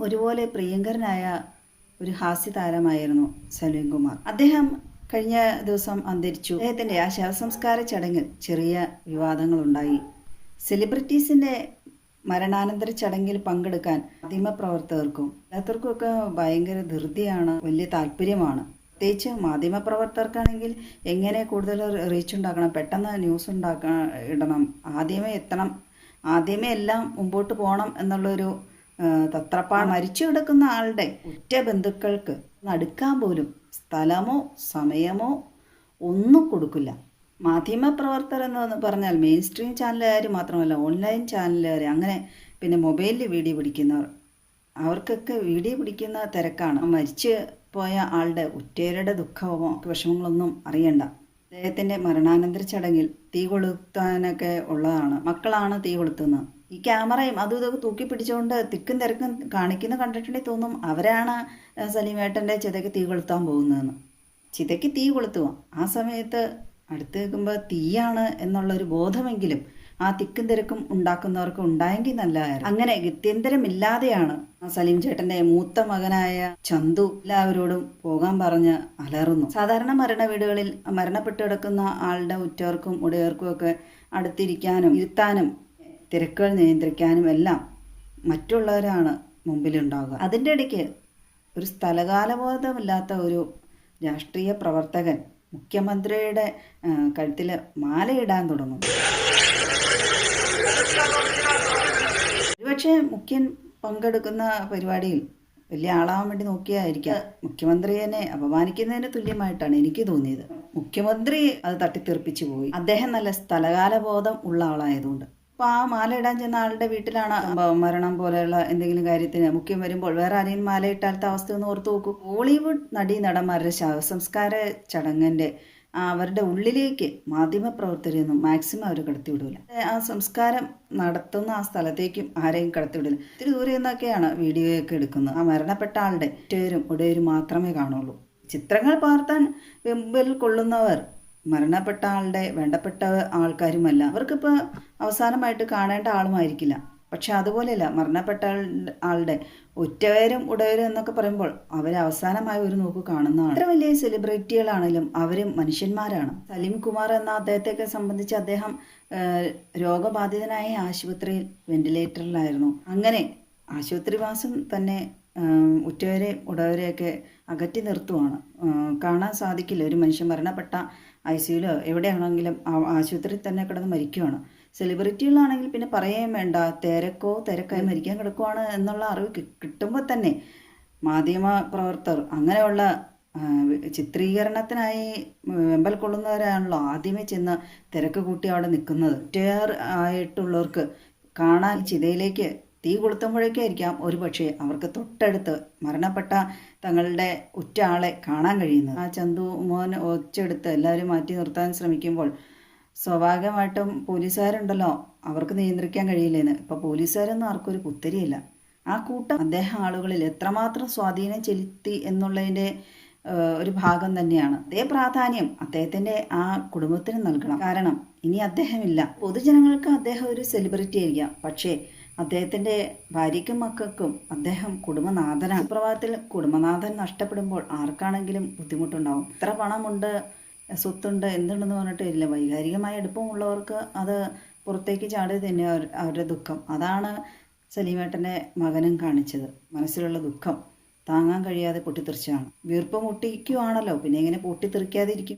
ഒരുപോലെ പ്രിയങ്കരനായ ഒരു ഹാസ്യതാരമായിരുന്നു സലീം കുമാർ. അദ്ദേഹം കഴിഞ്ഞ ദിവസം അന്തരിച്ചു. അദ്ദേഹത്തിൻ്റെ ആ ശവസംസ്കാര ചടങ്ങിൽ ചെറിയ വിവാദങ്ങളുണ്ടായി. സെലിബ്രിറ്റീസിൻ്റെ മരണാനന്തര ചടങ്ങിൽ പങ്കെടുക്കാൻ മാധ്യമപ്രവർത്തകർക്കും എല്ലാത്തർക്കുമൊക്കെ ഭയങ്കര ധൃതിയാണ്, വലിയ താല്പര്യമാണ്. പ്രത്യേകിച്ച് മാധ്യമപ്രവർത്തകർക്കാണെങ്കിൽ എങ്ങനെ കൂടുതൽ റീച്ച് ഉണ്ടാക്കണം, പെട്ടെന്ന് ന്യൂസ് ഇടണം, ആദ്യമേ എത്തണം, ആദ്യമേ എല്ലാം മുമ്പോട്ട് പോകണം എന്നുള്ളൊരു തത്രപ്പാട്. മരിച്ചു കിടക്കുന്ന ആളുടെ ഉറ്റ ബന്ധുക്കൾക്ക് അടുക്കാൻ പോലും സ്ഥലമോ സമയമോ ഒന്നും കൊടുക്കില്ല. മാധ്യമപ്രവർത്തകർ എന്ന് പറഞ്ഞാൽ മെയിൻ സ്ട്രീം ചാനലുകാർ മാത്രമല്ല, ഓൺലൈൻ ചാനലുകാർ, അങ്ങനെ പിന്നെ മൊബൈലിൽ വീഡിയോ പിടിക്കുന്നവർ, അവർക്കൊക്കെ വീഡിയോ പിടിക്കുന്ന തിരക്കാണ്. മരിച്ചു പോയ ആളുടെ ഉറ്റേരുടെ ദുഃഖമോ വിഷമങ്ങളൊന്നും അറിയണ്ട. അദ്ദേഹത്തിൻ്റെ മരണാനന്തര ചടങ്ങിൽ തീ കൊളുത്താനൊക്കെ ഉള്ളതാണ്. മക്കളാണ് തീ കൊളുത്തുന്നത്. ഈ ക്യാമറയും അതും ഇതൊക്കെ തൂക്കി പിടിച്ചുകൊണ്ട് തിക്കും തിരക്കും കാണിക്കുന്ന കണ്ടിട്ടുണ്ടെങ്കിൽ തോന്നും അവരാണ് സലീമേട്ടൻ്റെ ചിതയ്ക്ക് തീ കൊളുത്താൻ പോകുന്നതെന്ന്. ചിതയ്ക്ക് തീ കൊളുത്തുക, ആ സമയത്ത് അടുത്ത് നിൽക്കുമ്പോൾ തീയാണ് എന്നുള്ളൊരു ബോധമെങ്കിലും ആ തിക്കും തിരക്കും ഉണ്ടാക്കുന്നവർക്ക് ഉണ്ടായെങ്കിൽ നല്ലതായിരുന്നു. അങ്ങനെ ഗത്യന്തരമില്ലാതെയാണ് സലീം ചേട്ടൻ്റെ മൂത്ത മകനായ ചന്തു എല്ലാവരോടും പോകാൻ പറഞ്ഞ് അലറുന്നു. സാധാരണ മരണ വീടുകളിൽ മരണപ്പെട്ട് കിടക്കുന്ന ആളുടെ ഉറ്റവർക്കും ഉടയവർക്കും ഒക്കെ അടുത്തിരിക്കാനും ഇരുത്താനും തിരക്കുകൾ നിയന്ത്രിക്കാനും എല്ലാം മറ്റുള്ളവരാണ് മുമ്പിലുണ്ടാവുക. അതിൻ്റെ ഇടയ്ക്ക് ഒരു സ്ഥലകാലബോധമില്ലാത്ത ഒരു രാഷ്ട്രീയ പ്രവർത്തകൻ മുഖ്യമന്ത്രിയുടെ കഴുത്തിൽ മാലയിടാൻ തുടങ്ങും. ഒരുപക്ഷെ മുഖ്യൻ പങ്കെടുക്കുന്ന പരിപാടിയിൽ വലിയ ആളാവാൻ വേണ്ടി നോക്കിയായിരിക്കാം. മുഖ്യമന്ത്രിയെ അപമാനിക്കുന്നതിന് തുല്യമായിട്ടാണ് എനിക്ക് തോന്നിയത്. മുഖ്യമന്ത്രി അത് തട്ടിത്തെറിപ്പിച്ചു പോയി. അദ്ദേഹം നല്ല സ്ഥലകാല ബോധം ഉള്ള ആളായതുകൊണ്ട്. അപ്പോൾ ആ മാല ഇടാൻ ചെന്ന ആളുടെ വീട്ടിലാണ് മരണം പോലെയുള്ള എന്തെങ്കിലും കാര്യത്തിന് മുഖ്യം വരുമ്പോൾ വേറെ ആരെയും മാല ഇട്ടാലത്തെ അവസ്ഥ ഒന്ന് ഓർത്ത് നോക്കൂ. ബോളിവുഡ് നടീനടന്മാരുടെ ശവസംസ്കാര ചടങ്ങിൻ്റെ അവരുടെ ഉള്ളിലേക്ക് മാധ്യമപ്രവർത്തകരെയൊന്നും മാക്സിമം അവർ കടത്തിവിടില്ല. ആ സംസ്കാരം നടത്തുന്ന ആ സ്ഥലത്തേക്കും ആരെയും കടത്തിവിടില്ല. ഇത്തിരി ദൂരെ നിന്നൊക്കെയാണ് വീഡിയോയൊക്കെ എടുക്കുന്നത്. ആ മരണപ്പെട്ട ആളുടെ ഉറ്റവരും ഉടയരും മാത്രമേ കാണുള്ളൂ. ചിത്രങ്ങൾ പകർത്താൻ വെമ്പിൽ കൊള്ളുന്നവർ മരണപ്പെട്ട ആളുടെ വേണ്ടപ്പെട്ട ആൾക്കാരുമല്ല. അവർക്കിപ്പോൾ അവസാനമായിട്ട് കാണേണ്ട ആളുമായിരിക്കില്ല. പക്ഷെ അതുപോലെയല്ല, മരണപ്പെട്ട ആളുടെ ഉറ്റവരും ഉടയവരും എന്നൊക്കെ പറയുമ്പോൾ അവർ അവസാനമായി ഒരു നോക്ക് കാണുന്നതാണ്. എത്ര വലിയ സെലിബ്രിറ്റികളാണെങ്കിലും അവരും മനുഷ്യന്മാരാണ്. സലീം കുമാർ എന്ന അദ്ദേഹത്തെയൊക്കെ സംബന്ധിച്ച് അദ്ദേഹം രോഗബാധിതനായ ആശുപത്രിയിൽ വെന്റിലേറ്ററിലായിരുന്നു. അങ്ങനെ ആശുപത്രിവാസം തന്നെ ഉറ്റവരെയും ഉടയവരെയൊക്കെ അകറ്റി നിർത്തുവാണ്. കാണാൻ സാധിക്കില്ല. ഒരു മനുഷ്യൻ മരണപ്പെട്ട ICUലോ എവിടെയാണെങ്കിലും ആശുപത്രിയിൽ തന്നെ കിടന്ന് മരിക്കുവാണ്. സെലിബ്രിറ്റികളാണെങ്കിൽ പിന്നെ പറയുകയും വേണ്ട, തിരക്കായി മരിക്കാൻ കിടക്കുവാണ് എന്നുള്ള അറിവ് കിട്ടുമ്പോൾ തന്നെ മാധ്യമ പ്രവർത്തകർ അങ്ങനെയുള്ള ചിത്രീകരണത്തിനായി വെമ്പൽ കൊള്ളുന്നവരാണല്ലോ ആദ്യമേ ചെന്ന് തിരക്ക് കൂട്ടി അവിടെ നിൽക്കുന്നത്. ആയിട്ടുള്ളവർക്ക് കാണാൻ ചിതയിലേക്ക് തീ കൊളുത്തുമ്പോഴേക്കായിരിക്കാം ഒരു പക്ഷേ അവർക്ക് തൊട്ടടുത്ത് മരണപ്പെട്ട തങ്ങളുടെ ഉറ്റ ആളെ കാണാൻ കഴിയുന്നത്. ആ ചന്തു മോൻ ഒച്ചെടുത്ത് എല്ലാവരും മാറ്റി നിർത്താൻ ശ്രമിക്കുമ്പോൾ സ്വാഭാവികമായിട്ടും പോലീസുകാരുണ്ടല്ലോ, അവർക്ക് നിയന്ത്രിക്കാൻ കഴിയില്ലെന്ന്. ഇപ്പോൾ പോലീസുകാരൊന്നും ആർക്കൊരു പുത്തരിയില്ല. ആ കൂട്ടം അദ്ദേഹം ആളുകളിൽ എത്രമാത്രം സ്വാധീനം ചെലുത്തി എന്നുള്ളതിൻ്റെ ഒരു ഭാഗം തന്നെയാണ്. അതേ പ്രാധാന്യം അദ്ദേഹത്തിൻ്റെ ആ കുടുംബത്തിന് നൽകണം. കാരണം ഇനി അദ്ദേഹമില്ല. പൊതുജനങ്ങൾക്ക് അദ്ദേഹം ഒരു സെലിബ്രിറ്റി ആയിരിക്കാം, പക്ഷേ അദ്ദേഹത്തിൻ്റെ ഭാര്യയ്ക്കും മക്കൾക്കും അദ്ദേഹം കുടുംബനാഥനാണ്. സുപ്രഭാതത്തിൽ കുടുംബനാഥൻ നഷ്ടപ്പെടുമ്പോൾ ആർക്കാണെങ്കിലും ബുദ്ധിമുട്ടുണ്ടാവും. ഇത്ര പണമുണ്ട്, സ്വത്തുണ്ട്, എന്തുണ്ടെന്ന് പറഞ്ഞിട്ട് ഇല്ല. വൈകാരികമായ അടുപ്പമുള്ളവർക്ക് അത് പുറത്തേക്ക് ചാടി തന്നെ അവരുടെ ദുഃഖം. അതാണ് സലീമേട്ടൻ്റെ മകനും കാണിച്ചത്. മനസ്സിലുള്ള ദുഃഖം താങ്ങാൻ കഴിയാതെ പൊട്ടിത്തെറിച്ചാണ്. വീർപ്പ് മുട്ടിക്കുവാണല്ലോ, പിന്നെ എങ്ങനെ പൊട്ടിത്തെറിക്കാതിരിക്കും?